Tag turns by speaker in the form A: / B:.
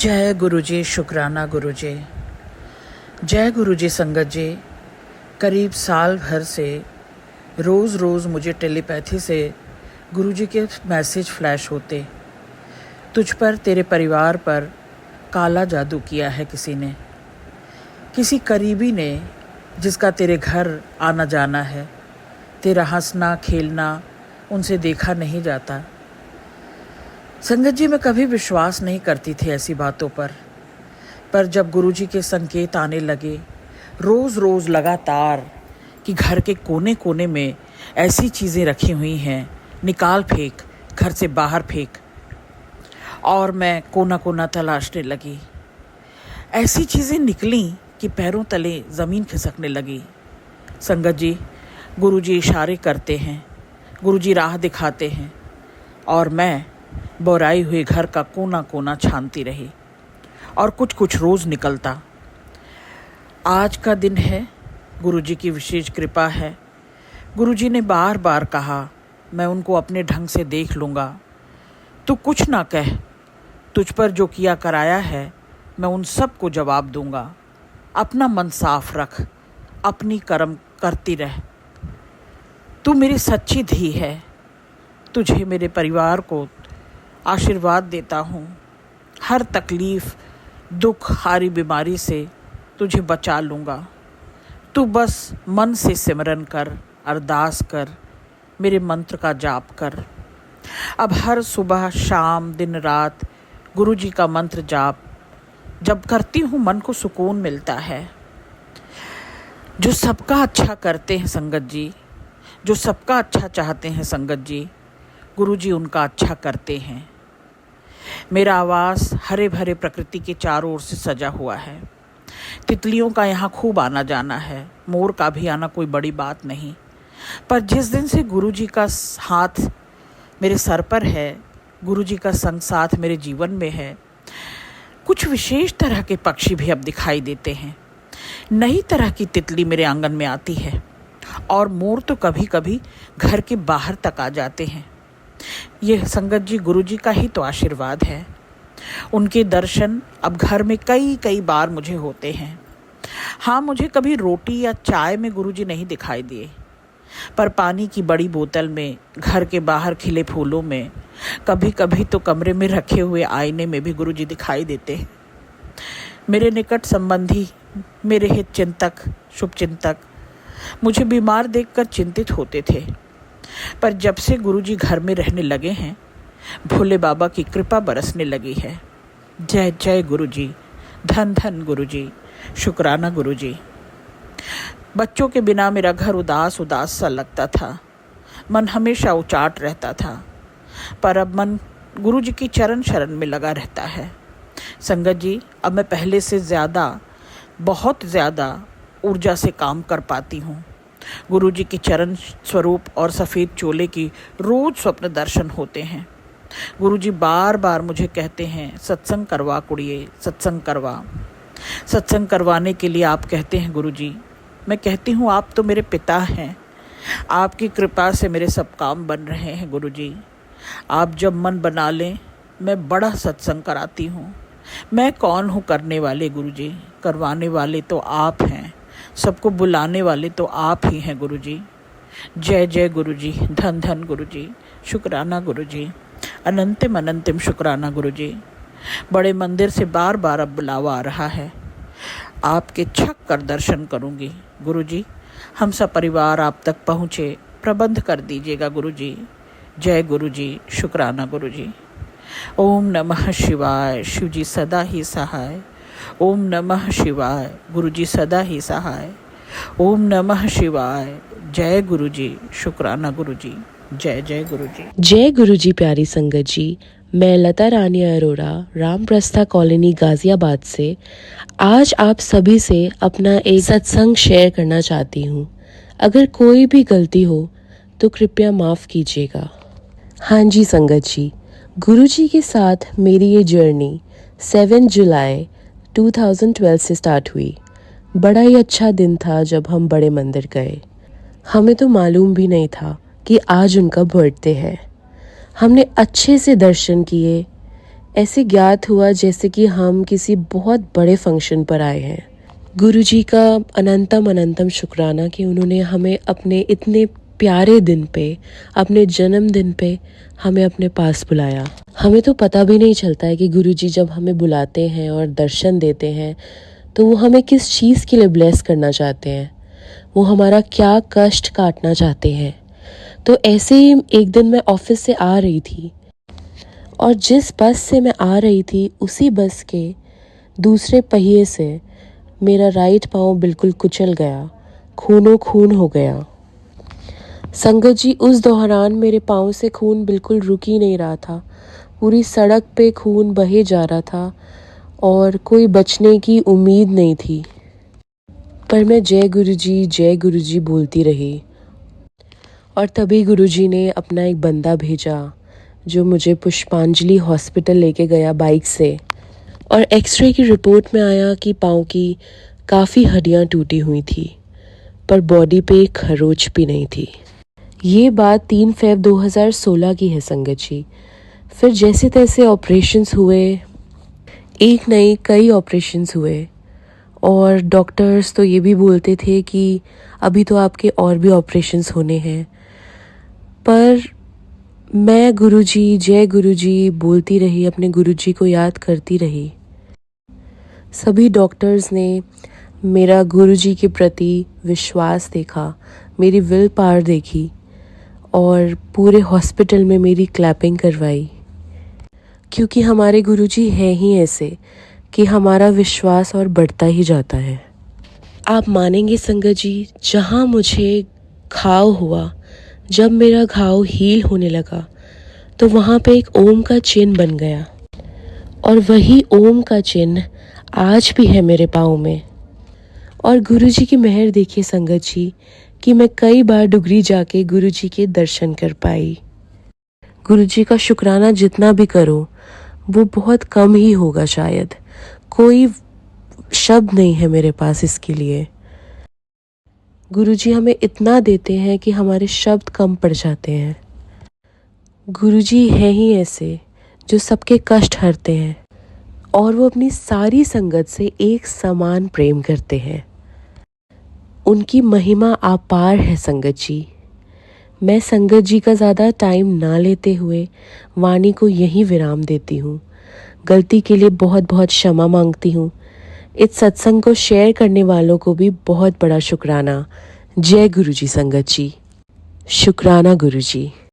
A: जय गुरु जी। शुक्राना गुरु जी। जय गुरु जी। संगत जी, करीब साल भर से रोज़ मुझे टेलीपैथी से गुरु जी के मैसेज फ्लैश होते। तुझ पर, तेरे परिवार पर काला जादू किया है किसी ने, किसी करीबी ने जिसका तेरे घर आना जाना है। तेरा हंसना खेलना उनसे देखा नहीं जाता। संगत जी, मैं कभी विश्वास नहीं करती थी ऐसी बातों पर जब गुरुजी के संकेत आने लगे रोज़ लगातार कि घर के कोने कोने में ऐसी चीज़ें रखी हुई हैं, निकाल फेंक, घर से बाहर फेंक, और मैं कोना कोना तलाशने लगी। ऐसी चीज़ें निकली कि पैरों तले ज़मीन खिसकने लगी। संगत जी, गुरुजी इशारे करते हैं, गुरुजी राह दिखाते हैं, और मैं बोराई हुए घर का कोना कोना छानती रही और कुछ रोज़ निकलता। आज का दिन है, गुरुजी की विशेष कृपा है। गुरुजी ने बार बार कहा, मैं उनको अपने ढंग से देख लूँगा, तू कुछ ना कह, तुझ पर जो किया कराया है मैं उन सब को जवाब दूँगा। अपना मन साफ रख, अपनी कर्म करती रह, तू मेरी सच्ची धी है। तुझे, मेरे परिवार को आशीर्वाद देता हूँ। हर तकलीफ़, दुख, हारी बीमारी से तुझे बचा लूँगा। तू बस मन से सिमरन कर, अरदास कर, मेरे मंत्र का जाप कर। अब हर सुबह शाम दिन रात गुरु जी का मंत्र जाप जब करती हूँ मन को सुकून मिलता है। जो सबका अच्छा करते हैं संगत जी, जो सबका अच्छा चाहते हैं संगत जी, गुरु जी उनका अच्छा करते हैं। मेरा आवास हरे भरे प्रकृति के चारों ओर से सजा हुआ है। तितलियों का यहाँ खूब आना जाना है, मोर का भी आना कोई बड़ी बात नहीं। पर जिस दिन से गुरु जी का हाथ मेरे सर पर है, गुरु जी का संग साथ मेरे जीवन में है, कुछ विशेष तरह के पक्षी भी अब दिखाई देते हैं। नई तरह की तितली मेरे आंगन में आती है, और मोर तो कभी कभी घर के बाहर तक आ जाते हैं। यह संगत जी गुरु जी का ही तो आशीर्वाद है। उनके दर्शन अब घर में कई बार मुझे होते हैं। हाँ, मुझे कभी रोटी या चाय में गुरु जी नहीं दिखाई दिए, पर पानी की बड़ी बोतल में, घर के बाहर खिले फूलों में, कभी कभी तो कमरे में रखे हुए आईने में भी गुरु जी दिखाई देते हैं। मेरे निकट संबंधी, मेरे हित चिंतक, शुभ चिंतक मुझे बीमार देखकर चिंतित होते थे, पर जब से गुरुजी घर में रहने लगे हैं, भोले बाबा की कृपा बरसने लगी है। जय जय गुरुजी, धन धन गुरुजी, शुक्राना गुरुजी। बच्चों के बिना मेरा घर उदास सा लगता था, मन हमेशा उचाट रहता था, पर अब मन गुरुजी की चरण शरण में लगा रहता है। संगत जी, अब मैं पहले से बहुत ज़्यादा ऊर्जा से काम कर पाती हूँ। गुरु जी की चरण स्वरूप और सफ़ेद चोले की रोज़ स्वप्न दर्शन होते हैं। गुरु जी बार बार मुझे कहते हैं, सत्संग करवा कुड़िए, सत्संग करवा। सत्संग करवाने के लिए आप कहते हैं गुरु जी। मैं कहती हूँ, आप तो मेरे पिता हैं, आपकी कृपा से मेरे सब काम बन रहे हैं गुरु जी। आप जब मन बना लें, मैं बड़ा सत्संग कराती हूँ। मैं कौन हूँ करने वाले गुरु जी, करवाने वाले तो आप हैं, सबको बुलाने वाले तो आप ही हैं गुरु जी। जय जय गुरु जी, धन धन गुरु जी, शुक्राना गुरु जी, अनंतिम शुक्राना गुरु जी। बड़े मंदिर से बार बार अब बुलावा आ रहा है, आपके छक कर दर्शन करूंगी गुरु जी। हम सब परिवार आप तक पहुँचे, प्रबंध कर दीजिएगा गुरु जी। जय गुरु जी, शुक्राना गुरु जी। ओम नमः शिवाय, शिव जी सदा ही सहाय। ओम नमः शिवाय, गुरु जी सदा ही सहाय। ओम नमः शिवाय। जय गुरु जी, शुक्राना गुरु जी। जय जय गुरु जी।
B: जय गुरु जी। प्यारी संगत जी, मैं लता रानी अरोड़ा, रामप्रस्था कॉलोनी, गाजियाबाद से आज आप सभी से अपना एक सत्संग शेयर करना चाहती हूँ। अगर कोई भी गलती हो तो कृपया माफ़ कीजिएगा। हाँ जी संगत जी, गुरु जी के साथ मेरी ये जर्नी 7 जुलाई 2012 से स्टार्ट हुई। बड़ा ही अच्छा दिन था जब हम बड़े मंदिर गए। हमें तो मालूम भी नहीं था कि आज उनका बर्थडे है। हमने अच्छे से दर्शन किए, ऐसे ज्ञात हुआ जैसे कि हम किसी बहुत बड़े फंक्शन पर आए हैं। गुरुजी का अनंतम अनंतम शुक्राना कि उन्होंने हमें अपने इतने प्यारे दिन पे, अपने जन्मदिन पे हमें अपने पास बुलाया। हमें तो पता भी नहीं चलता है कि गुरुजी जब हमें बुलाते हैं और दर्शन देते हैं तो वो हमें किस चीज़ के लिए ब्लेस करना चाहते हैं, वो हमारा क्या कष्ट काटना चाहते हैं। तो ऐसे ही एक दिन मैं ऑफिस से आ रही थी और जिस बस से मैं आ रही थी उसी बस के दूसरे पहिए से मेरा राइट पाँव बिल्कुल कुचल गया, खूनो खून हो गया। संगत जी, उस दौरान मेरे पाँव से खून बिल्कुल रुक ही नहीं रहा था। पूरी सड़क पे खून बहे जा रहा था और कोई बचने की उम्मीद नहीं थी। पर मैं जय गुरुजी बोलती रही और तभी गुरुजी ने अपना एक बंदा भेजा जो मुझे पुष्पांजलि हॉस्पिटल लेके गया बाइक से। और एक्सरे की रिपोर्ट में आया कि पाँव की काफ़ी हड्डियाँ टूटी हुई थी पर बॉडी पे एक खरोच भी नहीं थी। ये बात 3 फ़रवरी 2016 की है संगत जी। फिर जैसे तैसे ऑपरेशंस हुए, एक नहीं कई ऑपरेशंस हुए और डॉक्टर्स तो ये भी बोलते थे कि अभी तो आपके और भी ऑपरेशंस होने हैं। पर मैं जय गुरुजी बोलती रही, अपने गुरुजी को याद करती रही। सभी डॉक्टर्स ने मेरा गुरुजी के प्रति विश्वास देखा, मेरी विल पावर देखी और पूरे हॉस्पिटल में मेरी क्लैपिंग करवाई। क्योंकि हमारे गुरुजी हैं ही ऐसे कि हमारा विश्वास और बढ़ता ही जाता है। आप मानेंगे संगत जी, जहाँ मुझे घाव हुआ, जब मेरा घाव हील होने लगा तो वहाँ पे एक ओम का चिन्ह बन गया और वही ओम का चिन्ह आज भी है मेरे पाँव में। और गुरुजी की मेहर देखिए संगत जी कि मैं कई बार डुगरी जाके गुरुजी के दर्शन कर पाई। गुरुजी का शुक्राना जितना भी करो वो बहुत कम ही होगा, शायद कोई शब्द नहीं है मेरे पास इसके लिए। गुरुजी हमें इतना देते हैं कि हमारे शब्द कम पड़ जाते हैं। गुरुजी हैं ही ऐसे जो सबके कष्ट हरते हैं और वो अपनी सारी संगत से एक समान प्रेम करते हैं। उनकी महिमा अपार है संगत जी। मैं संगत जी का ज़्यादा टाइम ना लेते हुए वाणी को यहीं विराम देती हूँ। गलती के लिए बहुत बहुत क्षमा मांगती हूँ। इस सत्संग को शेयर करने वालों को भी बहुत बड़ा शुक्राना। जय गुरुजी संगत जी। शुक्राना गुरुजी।